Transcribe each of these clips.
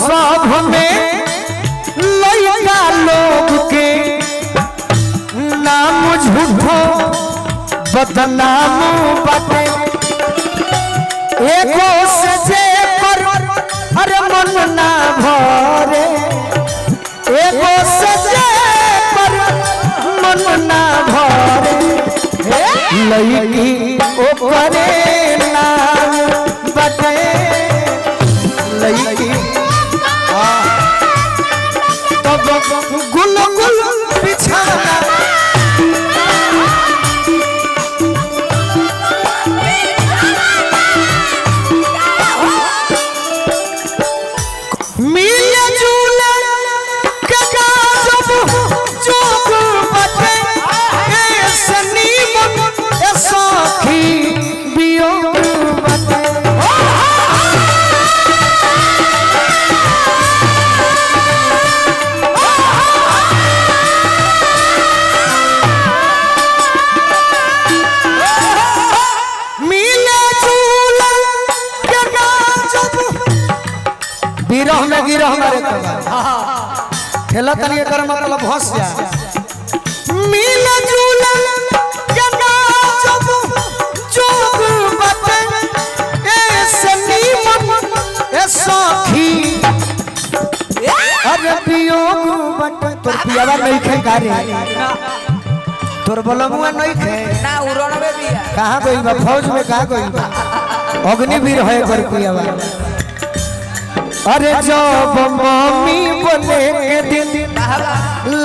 सब में लइका लोग के नाम झूठो बदनाम बाटे एको सजे पर अरे मन ना भरे एको सजे पर मन ना भरे लइकी ओकरे नाम बाटे लइकी तब गुल गुल बिछाना गिरह में गिरह हमारे खेला तनी कर मतलब हंस जा मिल जुल जना जब जोग बते ए सनीमन ए सखी अरे वियोग बटे तोर पियावा नहीं खे गारे तोर बलमुआ नहीं खे ना उड़नवे बिया कहां गइल बा फौज में कहां गइल बा अग्निवीर है कर पियावा अरे जब मम्मी बोले के दिन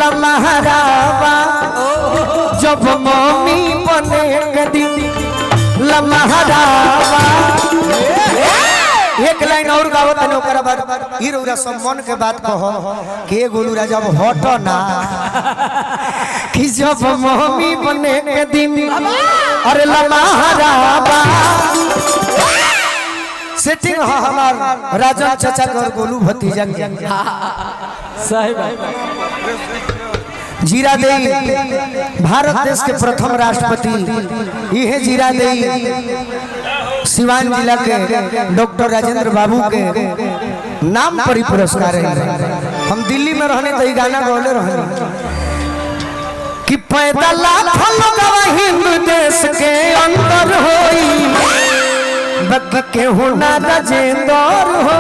लमहरावा जब मम्मी बोले के दिन लमहरावा एक लाइन और गावत है ओकरा बाद हीरोरा सम्मान के बात कहो के गोलू राजा अब हटो ना कि जब मम्मी बोले के दिन अरे लमहरावा सेटिंग हमार राजन चाचा कर गोलू भतीजा सही बात जीरा देई भारत देश के प्रथम राष्ट्रपति ये जीरा देई सिवान जिला के डॉक्टर राजेंद्र बाबू के नाम पर ही पुरस्कार है। हम दिल्ली में रहने तो गाना गौले रहने कि पैदल हिंदू देश के अंदर होई बग के होना राजेंद्र हो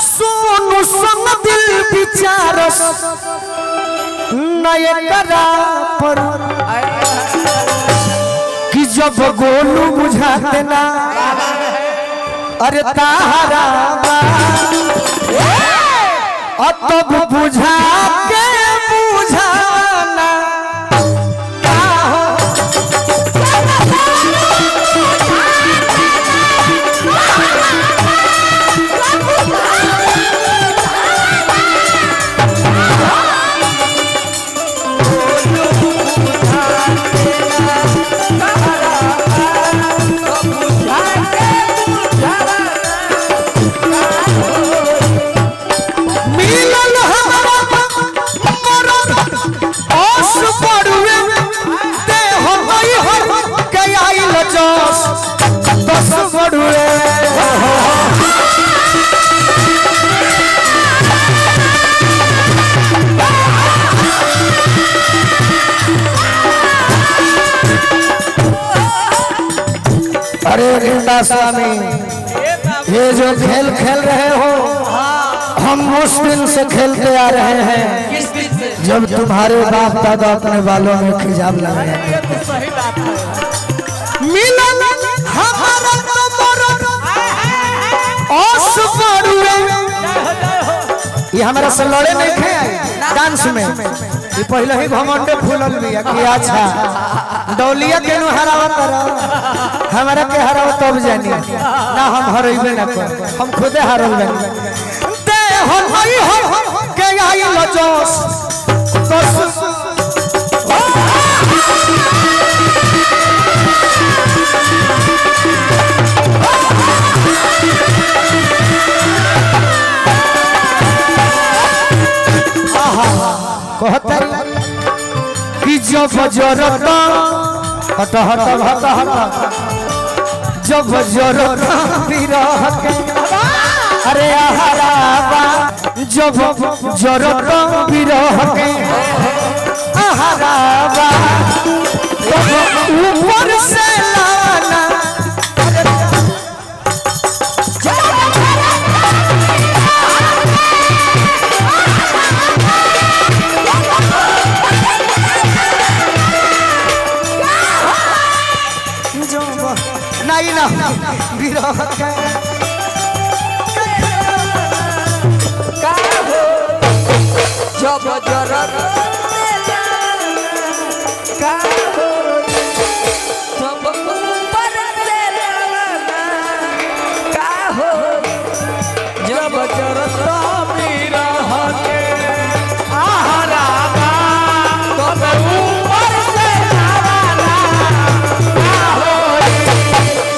सोनू संग दिल विचारस नए करा पर कि जब गोलू बुझाते ना अरे तारा तब बुझा के बुझाना अरे रिंदा स्वामी ये जो खेल खेल रहे हो हम उस दिन से खेलते आ रहे हैं जब तुम्हारे बाप दादा अपने बालों में खिजाब लगाए मिलन हमारा ये हमारा से लड़े नहीं थे डांस में ये पहले ही घमंडे फूलल बिया कि अच्छा डौलिया के नु हरावत रहो हमारा के हरावत तब जानी ना हम हरइबे ना कर हम खुदे हारल बनी दे हम हई हो के आई लजोस कहता कि जो फजरता हट हट हट हट जब जरूरत विरह के अरे आहाराबा जब जरूरत विरह के आहाराबा ऊपर से लाना नहीं ना विरह के जब जरूरत का हो जब ऊपर से लाना का हो जब जरूरत विरह के आहाराबा तब ऊपर से लाना का हो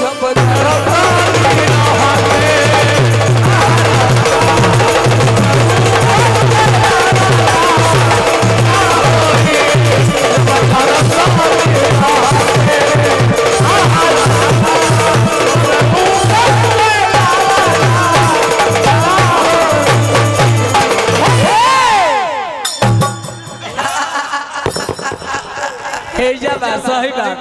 जब जरूरत विरह के सही बात